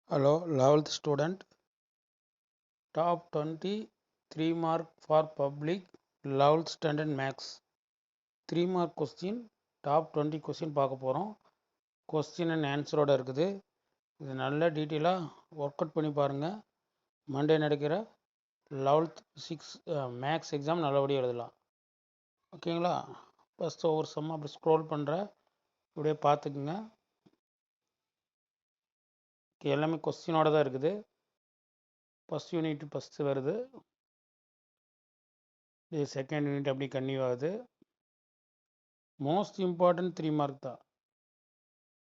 Hello, 11th student. Top 20 3 mark for public 11th standard max. 3 mark question, top 20 question பார்க்க போகிறோம். Question and ஆன்சரோட இருக்குது. இது நல்ல டீட்டெயிலாக ஒர்க் அவுட் பண்ணி பாருங்கள். மண்டே நடக்கிற 11th 6 மேக்ஸ் எக்ஸாம் நல்லபடியாக எழுதலாம். ஓகேங்களா? ஃபஸ்ட்டு ஒவ்வொரு சம்மா அப்படி ஸ்க்ரோல் பண்ணுறேன், இப்படியே பார்த்துக்குங்க. எல்லாமே கொஸ்டினோட தான் இருக்குது. ஃபஸ்ட் யூனிட் ஃபஸ்ட்டு வருது, இது செகண்ட் யூனிட் அப்படி கன்டினியூ ஆகுது. மோஸ்ட் இம்பார்ட்டன்ட் 3 மார்க் தான்.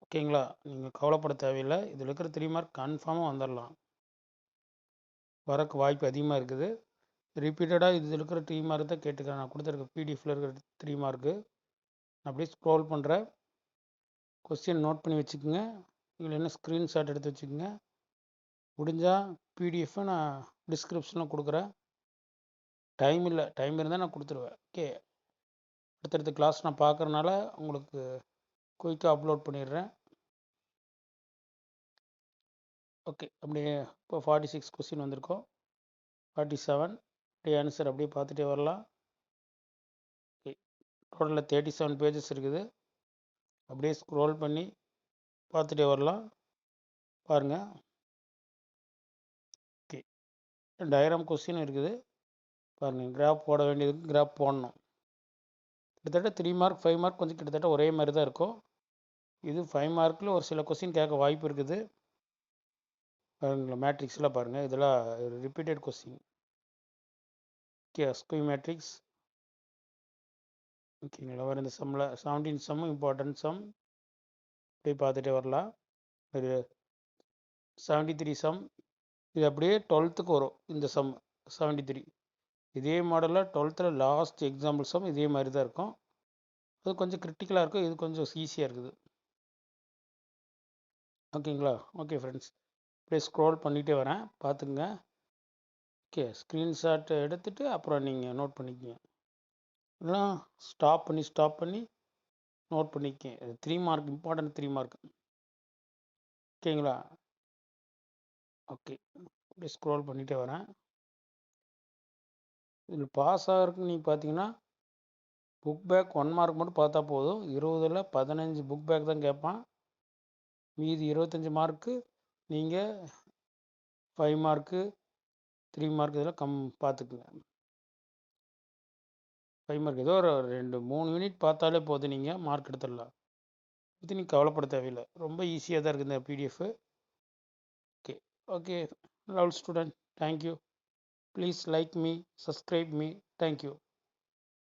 ஓகேங்களா? நீங்கள் கவலைப்பட தேவையில்லை. இதில் இருக்கிற 3 மார்க் கன்ஃபார்மாக வந்துடலாம். வரக்கு வாய்ப்பு அதிகமாக இருக்குது. ரிப்பீட்டடாக இதில் இருக்கிற 3 மார்க் தான் கேட்டுக்கிறேன். நான் கொடுத்துருக்க பிடிஎஃபில் இருக்கிற 3 மார்க்கு அப்படியே ஸ்க்ரோல் பண்ணுறேன். கொஸ்டின் நோட் பண்ணி வச்சுக்கோங்க. இதில் என்ன ஸ்க்ரீன்ஷாட் எடுத்து வச்சுக்கோங்க. முடிஞ்சால் பிடிஎஃப்பை நான் டிஸ்கிரிப்ஷனில் கொடுக்குறேன். டைம் இருந்தால் நான் கொடுத்துருவேன். ஓகே, அடுத்தடுத்த கிளாஸ் நான் பார்க்குறனால உங்களுக்கு குயிக்காக அப்லோட் பண்ணிடுறேன். ஓகே, அப்படியே இப்போ 46 கொஸ்டின் வந்திருக்கோம். 47 அப்படியே ஆன்சர் அப்படியே பார்த்துட்டே வரலாம். ஓகே, டோட்டலில் 37 பேஜஸ் இருக்குது. அப்படியே ஸ்க்ரோல் பண்ணி பார்த்துட்டே வரலாம். பாருங்கள். ஓகே, டயக்ராம் கொஸ்டின் இருக்குது. பாருங்கள், கிராஃப் போட வேண்டியதுக்கு கிராஃப் போடணும். கிட்டத்தட்ட 3 மார்க் 5 மார்க் கொஞ்சம் கிட்டத்தட்ட ஒரே மாதிரி தான் இருக்கும். இது 5 மார்க்கில் ஒரு சில கொஸ்டின் கேட்க வாய்ப்பு இருக்குது. பாருங்களா, மேட்ரிக்ஸில் பாருங்கள், இதெல்லாம் repeated question. Okay, square matrix. ஓகேங்களா, வர இந்த சம்மில் 17 சம்மும் இம்பார்ட்டன்ட் சம் அப்படியே பார்த்துட்டே வரலாம். ஒரு 73 சம், இது அப்படியே 12th வரும். இந்த சம் 73 இதே மாடலில் 12th லாஸ்ட் எக்ஸாம்பிள் சம் இதே மாதிரி தான் இருக்கும். அது கொஞ்சம் கிரிட்டிக்கலாக இருக்கும், இது கொஞ்சம் ஈஸியாக இருக்குது. ஓகேங்களா? ஓகே ஃப்ரெண்ட்ஸ், அப்படியே ஸ்க்ரோல் பண்ணிகிட்டே வரேன், பார்த்துக்குங்க. ஓகே, ஸ்க்ரீன்ஷாட் எடுத்துகிட்டு அப்புறம் நீங்கள் நோட் பண்ணிக்கங்க. இல்லைனா ஸ்டாப் பண்ணி நோட் பண்ணிக்கங்க. 3 மார்க் இம்பார்ட்டன்ட் 3 மார்க். ஓகேங்களா? ஓகே, அப்படியே ஸ்க்ரோல் பண்ணிகிட்டே வரேன். இதில் பாஸ் ஆகிறதுக்கு நீங்கள் பார்த்தீங்கன்னா புக் பேக் 1 மார்க் மட்டும் பார்த்தா போதும். 20ல் 15 புக் பேக் தான் கேட்பான். மீதி 25 மார்க்கு நீங்கள் 5 மார்க்கு 3 மார்க் இதெல்லாம் பார்த்துக்குங்க. 5 மார்க் ஏதோ ஒரு 2-3 யூனிட் பார்த்தாலே போதும், நீங்கள் மார்க் எடுத்துடலாம். இது நீங்கள் கவலைப்பட தேவையில்லை, ரொம்ப ஈஸியாக தான் இருக்குது இந்த PDF. Okay okay, love student, thank you. Please like me, subscribe me. Thank you.